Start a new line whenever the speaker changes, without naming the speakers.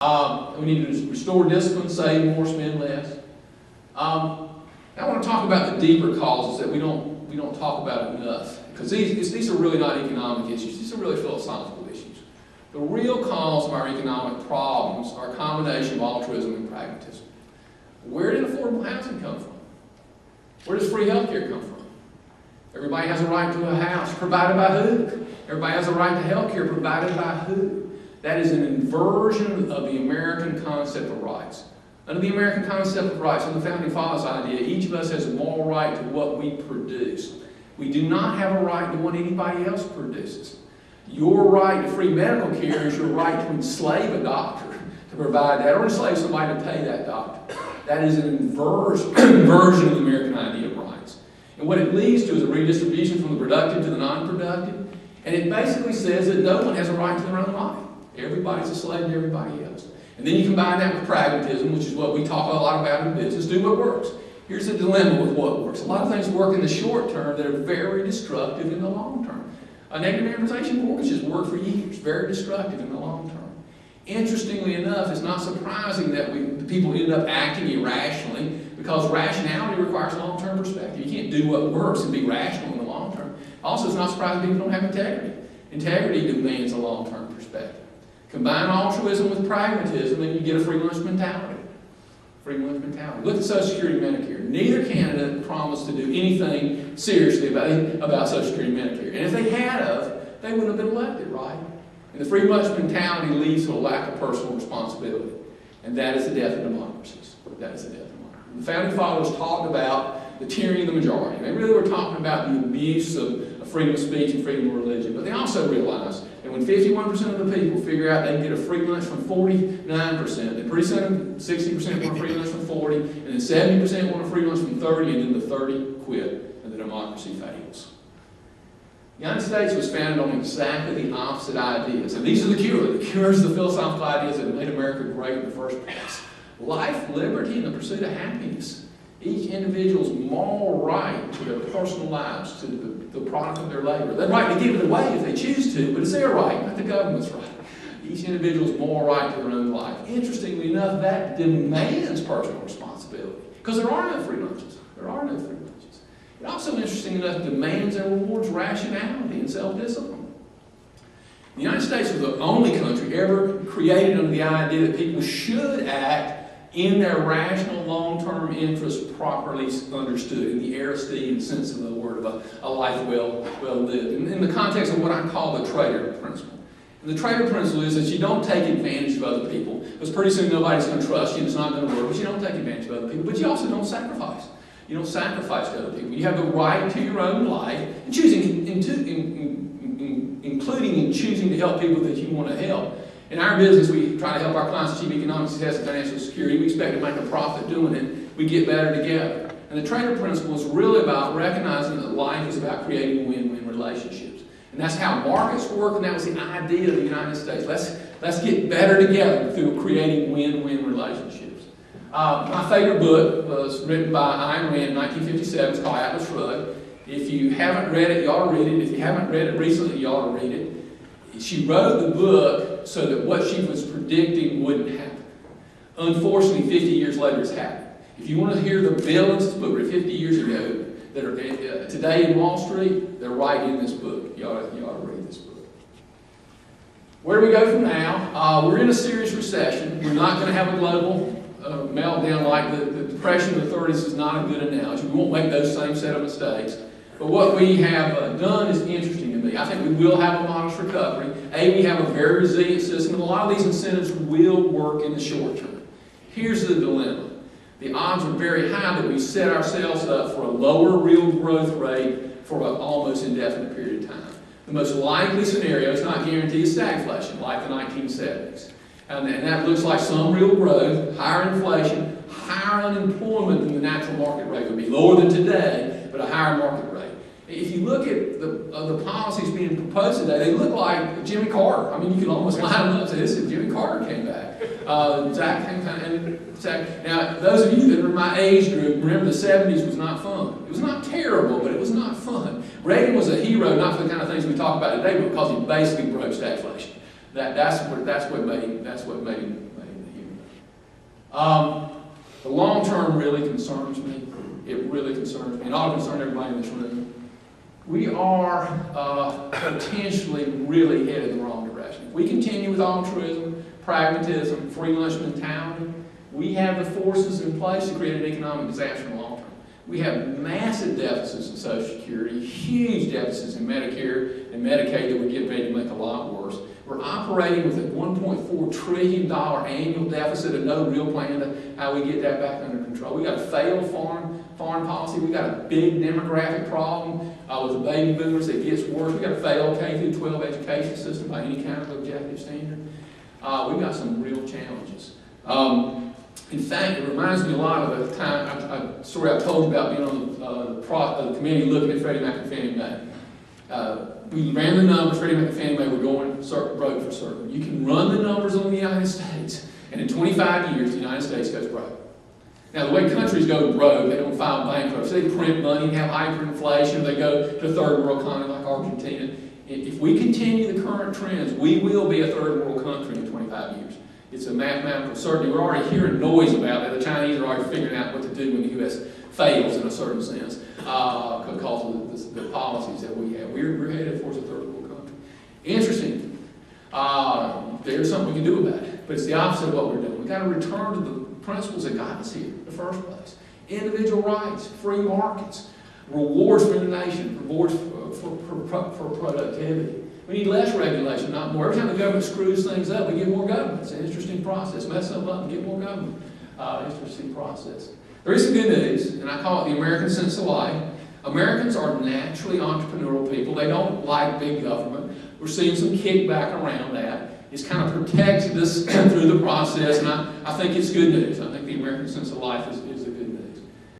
We need to restore discipline, save more, spend less. I want to talk about the deeper causes that we don't talk about enough, because these are really not economic issues. These are really philosophical issues. The real cause of our economic problems are a combination of altruism and pragmatism. Where did affordable housing come from? Where does free health care come from? Everybody has a right to a house. Provided by who? Everybody has a right to health care. Provided by who? That is an inversion of the American concept of rights. Under the American concept of rights, under the Founding Fathers' idea, each of us has a moral right to what we produce. We do not have a right to what anybody else produces. Your right to free medical care is your right to enslave a doctor to provide that, or enslave somebody to pay that doctor. That is an inversion of the American idea of rights. And what it leads to is a redistribution from the productive to the non-productive. And it basically says that no one has a right to their own life. Everybody's a slave to everybody else. And then you combine that with pragmatism, which is what we talk a lot about in business. Do what works. Here's the dilemma with what works. A lot of things work in the short term that are very destructive in the long term. Negative amortization mortgages work for years, very destructive in the long term. Interestingly enough, it's not surprising that the people end up acting irrationally, because rationality requires long-term perspective. You can't do what works and be rational in the long term. Also, it's not surprising people don't have integrity. Integrity demands a long-term perspective. Combine altruism with pragmatism and you get a free lunch mentality. Free lunch mentality. Look at Social Security and Medicare. Neither candidate promised to do anything seriously about Social Security and Medicare. And if they had they wouldn't have been elected, right? And the free lunch mentality leads to a lack of personal responsibility. And that is the death of democracies. That is the death of democracy. The Founding Fathers talked about the tyranny of the majority. They really were talking about the abuse of freedom of speech and freedom of religion. But they also realized that when 51% of the people figure out they can get a free lunch from 49%, then pretty soon 60% want a free lunch from 40%, and then 70% want a free lunch from 30%, and then the 30% quit, and the democracy fails. The United States was founded on exactly the opposite ideas. And these are the cure. The cures are the philosophical ideas that made America great in the first place. Life, liberty, and the pursuit of happiness. Each individual's moral right to their personal lives, to the product of their labor. They're right to give it away if they choose to, but it's their right, not the government's right. Each individual's moral right to their own life. Interestingly enough, that demands personal responsibility, because there are no free lunches. There are no free lunches. It also, interesting enough, demands and rewards rationality and self-discipline. The United States was the only country ever created under the idea that people should act in their rational long-term interests properly understood, in the Aristotelian sense of the word, of a life well lived. In the context of what I call the trader principle. And the trader principle is that you don't take advantage of other people, because pretty soon nobody's going to trust you and it's not going to work, but you don't take advantage of other people, but you also don't sacrifice. You don't sacrifice to other people. You have the right to your own life, and including in choosing to help people that you want to help. In our business, we try to help our clients achieve economic success and financial security. We expect to make a profit doing it. We get better together. And the trader principle is really about recognizing that life is about creating win-win relationships. And that's how markets work, and that was the idea of the United States. Let's get better together through creating win-win relationships. My favorite book was written by Ayn Rand in 1957. It's called Atlas Shrugged. If you haven't read it, you ought to read it. If you haven't read it recently, you ought to read it. She wrote the book so that what she was predicting wouldn't happen. Unfortunately, 50 years later, it's happened. If you want to hear the villains that were 50 years ago that are today in Wall Street, they're right in this book. You ought to read this book. Where do we go from now? We're in a serious recession. We're not going to have a global meltdown like the Depression of the 30s is not a good analogy. We won't make those same set of mistakes. But what we have done is interesting to me. I think we will have a modest recovery. We have a very resilient system, and a lot of these incentives will work in the short term. Here's the dilemma. The odds are very high that we set ourselves up for a lower real growth rate for an almost indefinite period of time. The most likely scenario is not guaranteed stagflation, like the 1970s. And that looks like some real growth, higher inflation, higher unemployment than the natural market rate would be. Lower than today, but a higher market rate. If you look at the policies being proposed today, they look like Jimmy Carter. I mean, you can almost line them up and say, this is Jimmy Carter came back. Now, those of you that are in my age group, remember the 70s was not fun. It was not terrible, but it was not fun. Reagan was a hero, not for the kind of things we talk about today, but because he basically broke stagflation. That's what made him The long term really concerns me. It really concerns me. And ought to concern everybody in this room. We are potentially really headed in the wrong direction. If we continue with altruism, pragmatism, free lunch mentality, we have the forces in place to create an economic disaster in the long term. We have massive deficits in Social Security, huge deficits in Medicare and Medicaid that we're getting ready to make a lot worse. We're operating with a $1.4 trillion annual deficit and no real plan to how we get that back under control. We got a failed foreign policy. We got a big demographic problem with the baby boomers that gets worse. We got a failed K-12 education system by any kind of objective standard. We've got some real challenges. In fact, it reminds me a lot of a time, a story I told you about being on the committee looking at Freddie Mac and Fannie Mae. We ran the numbers, Freddie Mac and Fannie Mae were going broke for certain. You can run the numbers on the United States, and in 25 years, the United States goes broke. Now, the way countries go broke, they don't file bankruptcy, they print money and have hyperinflation, they go to a third world economy like Argentina. If we continue the current trends, we will be a third world country in 25 years. It's a mathematical certainty. We're already hearing noise about that. The Chinese are already figuring out what to do when the U.S. fails in a certain sense because of the policies that we have. We're headed towards a third world country. Interesting. There's something we can do about it, but it's the opposite of what we're doing. We've got to return to the principles that got us here in the first place. Individual rights, free markets, rewards for the nation, rewards for productivity. We need less regulation, not more. Every time the government screws things up, we get more government. It's an interesting process. Mess them up and get more government. Interesting process. There is some good news, and I call it the American sense of life. Americans are naturally entrepreneurial people. They don't like big government. We're seeing some kickback around that. It's kind of protected us through the process, and I think it's good news. I think the American sense of life is a good